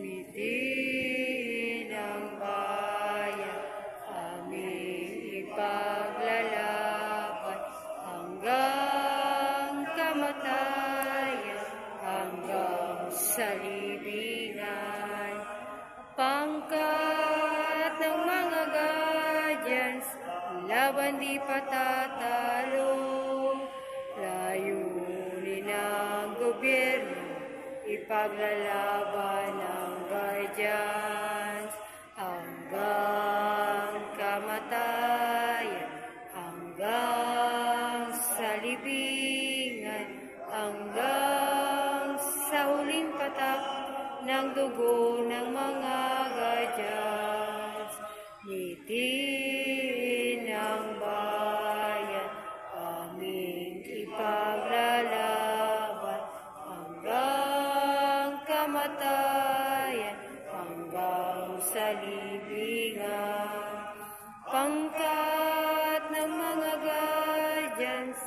Mitin ang bayan, aming ipaglalaban hanggang kamatayan, hanggang sa libingan. Pangkat ng mga guardians, laban di patatalo. Layunin ng gobyerno, ipaglalaban ng guardians hanggang kamatayan, hanggang sa libingan, hanggang sa huling patak ng dugo ng mga guardians. Ngitin ang bayan, aming ipaglalaban hanggang kamatayan, hanggang sa libingan. Pangkat ng mga guardians,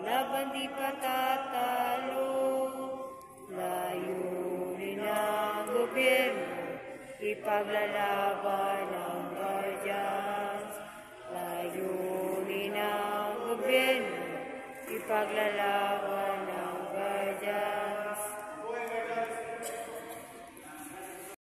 laban di patatalo. Layunin ng gobyerno, ipaglalaban ng guardians. Layunin ng gobyerno, ipaglalaban